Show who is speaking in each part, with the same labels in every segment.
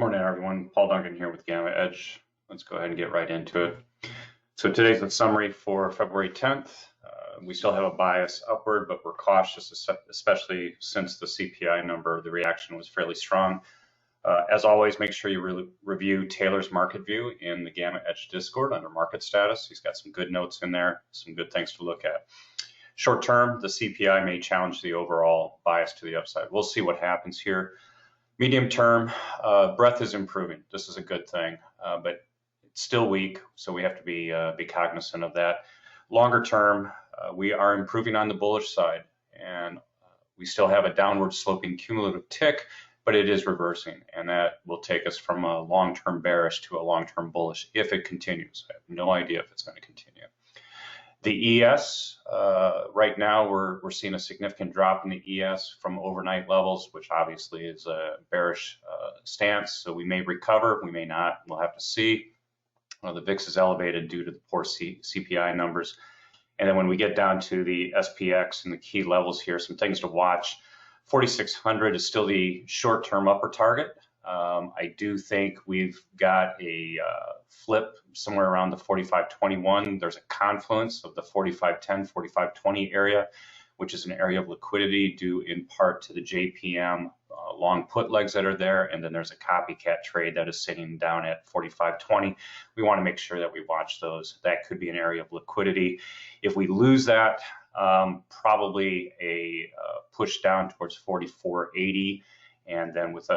Speaker 1: Good morning, everyone. Paul Duncan here with GammaEdge. Let's go ahead and get right into it. So today's the summary for February 10th. We still have a bias upward, but we're cautious, especially since the CPI number, the reaction was fairly strong. As always, make sure you review Taylor's market view in the GammaEdge Discord under market status. He's got some good notes in there, some good things to look at. Short term, the CPI may challenge the overall bias to the upside. We'll see what happens here. Medium term, breadth is improving. This is a good thing, but it's still weak, so we have to be cognizant of that. Longer term, we are improving on the bullish side, and we still have a downward sloping cumulative tick, but it is reversing, and that will take us from a long-term bearish to a long-term bullish if it continues. I have no idea if it's going to continue. The ES, right now we're seeing a significant drop in the ES from overnight levels, which obviously is a bearish stance. So we may recover, we may not, we'll have to see. The VIX is elevated due to the poor CPI numbers. And then when we get down to the SPX and the key levels here, some things to watch. 4,600 is still the short-term upper target. I do think we've got a flip somewhere around the 45.21. There's a confluence of the 45.10, 45.20 area, which is an area of liquidity due in part to the JPM long put legs that are there. And then there's a copycat trade that is sitting down at 45.20. We want to make sure that we watch those. That could be an area of liquidity. If we lose that, probably a push down towards 44.80. And then with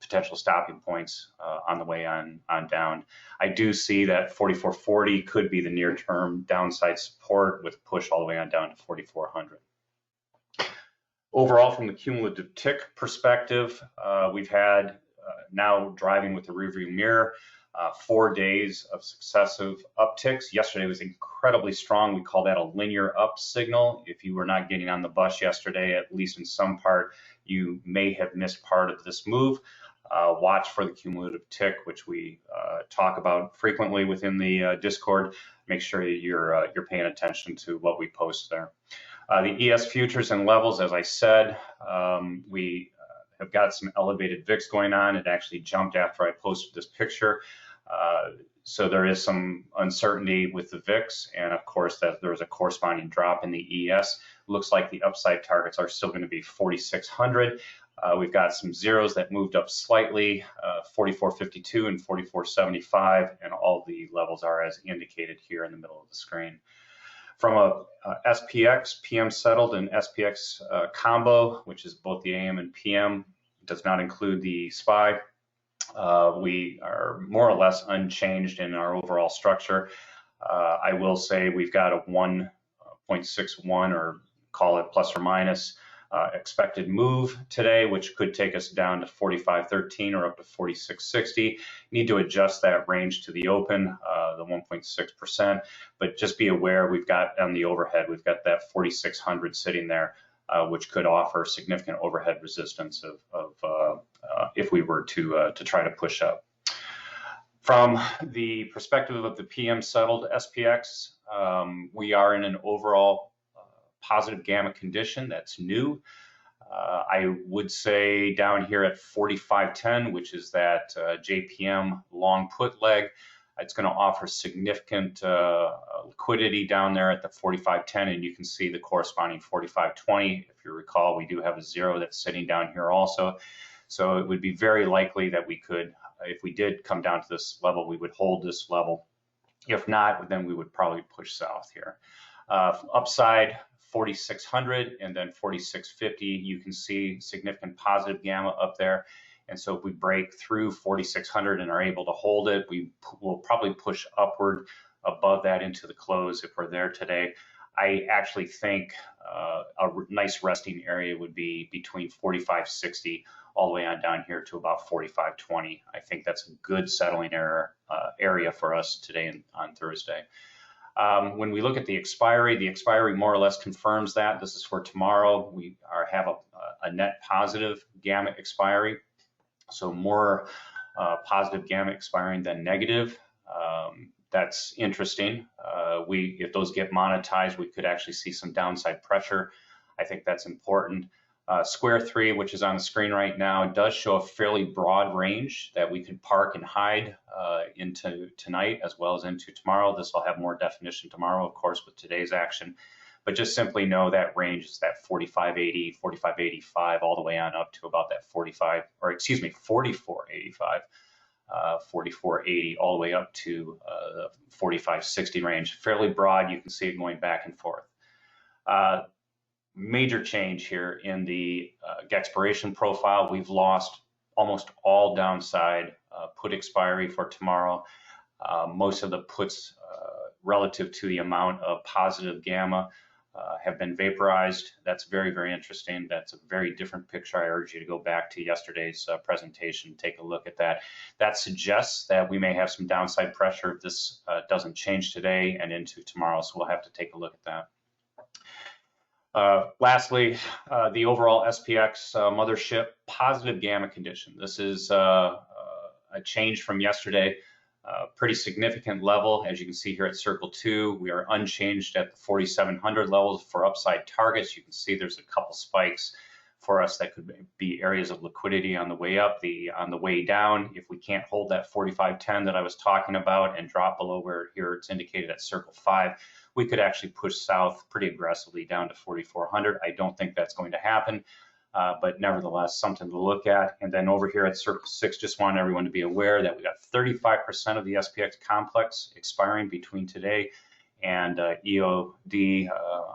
Speaker 1: potential stopping points on the way on down. I do see that 44.40 could be the near-term downside support with a push all the way on down to 4,400. Overall, from the cumulative tick perspective, we've had now driving with the rearview mirror, 4 days of successive upticks. Yesterday was incredibly strong. We call that a linear up signal. If you were not getting on the bus yesterday, at least in some part, you may have missed part of this move. Watch for the cumulative tick, which we talk about frequently within the Discord. Make sure you're paying attention to what we post there. The ES futures and levels, as I said, we have got some elevated VIX going on. It actually jumped after I posted this picture. So there is some uncertainty with the VIX, and of course that there's a corresponding drop in the ES. Looks like the upside targets are still going to be 4,600. We've got some zeros that moved up slightly, 44.52 and 44.75, and all the levels are as indicated here in the middle of the screen. From a SPX, PM settled, and SPX combo, which is both the AM and PM, does not include the SPY. We are more or less unchanged in our overall structure. I will say we've got a 1.61 or call it plus or minus expected move today, which could take us down to 45.13 or up to 46.60. Need to adjust that range to the open, the 1.6%, but just be aware we've got on the overhead, we've got that 4,600 sitting there, which could offer significant overhead resistance if we were to try to push up. From the perspective of the PM settled SPX, we are in an overall positive gamma condition that's new. I would say down here at 45.10, which is that JPM long put leg, it's going to offer significant liquidity down there at the 45.10, and you can see the corresponding 45.20. If you recall, we do have a zero that's sitting down here also. So it would be very likely that we could, if we did come down to this level, we would hold this level. If not, then we would probably push south here. Upside 4,600 and then 4,650, you can see significant positive gamma up there. And so if we break through 4,600 and are able to hold it, we will probably push upward above that into the close if we're there today. I actually think a nice resting area would be between 45.60 all the way on down here to about 45.20. I think that's a good settling area for us today on Thursday. When we look at the expiry more or less confirms that. This is for tomorrow. We have a net positive gamma expiry. So more positive gamma expiring than negative. That's interesting. If those get monetized, we could actually see some downside pressure. I think that's important. Square 3, which is on the screen right now, does show a fairly broad range that we could park and hide into tonight as well as into tomorrow. This will have more definition tomorrow, of course, with today's action. But just simply know that range is that 45.80, 45.85, all the way on up to about that 44.85, 44.80, all the way up to the 45.60 range. Fairly broad. You can see it going back and forth. Major change here in the expiration profile. We've lost almost all downside put expiry for tomorrow. Most of the puts relative to the amount of positive gamma have been vaporized. That's very, very interesting. That's a very different picture. I urge you to go back to yesterday's presentation, take a look at that. That suggests that we may have some downside pressure if this doesn't change today and into tomorrow, so we'll have to take a look at that. Lastly, the overall SPX mothership positive gamma condition. This is a change from yesterday, pretty significant level. As you can see here at circle 2, we are unchanged at the 4,700 levels for upside targets. You can see there's a couple spikes for us that could be areas of liquidity on the way up. On the way down, if we can't hold that 45.10 that I was talking about and drop below where here it's indicated at circle 5, we could actually push south pretty aggressively down to 4,400. I don't think that's going to happen, but nevertheless, something to look at. And then over here at circle 6, just want everyone to be aware that we got 35% of the SPX complex expiring between today and EOD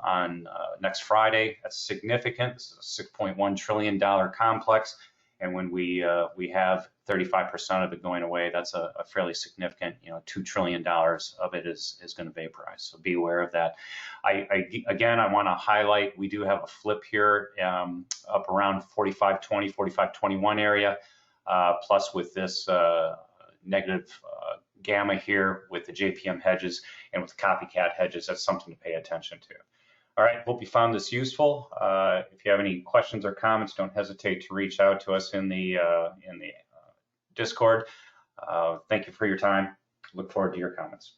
Speaker 1: on next Friday. That's significant. This is a $6.1 trillion complex. And when we have 35% of it going away, that's a fairly significant, $2 trillion of it is going to vaporize. So be aware of that. Again, I want to highlight, we do have a flip here up around 45.20, 45.21 area, plus with this negative gamma here with the JPM hedges and with the copycat hedges. That's something to pay attention to. All right, hope you found this useful. If you have any questions or comments, don't hesitate to reach out to us in the Discord. Thank you for your time. Look forward to your comments.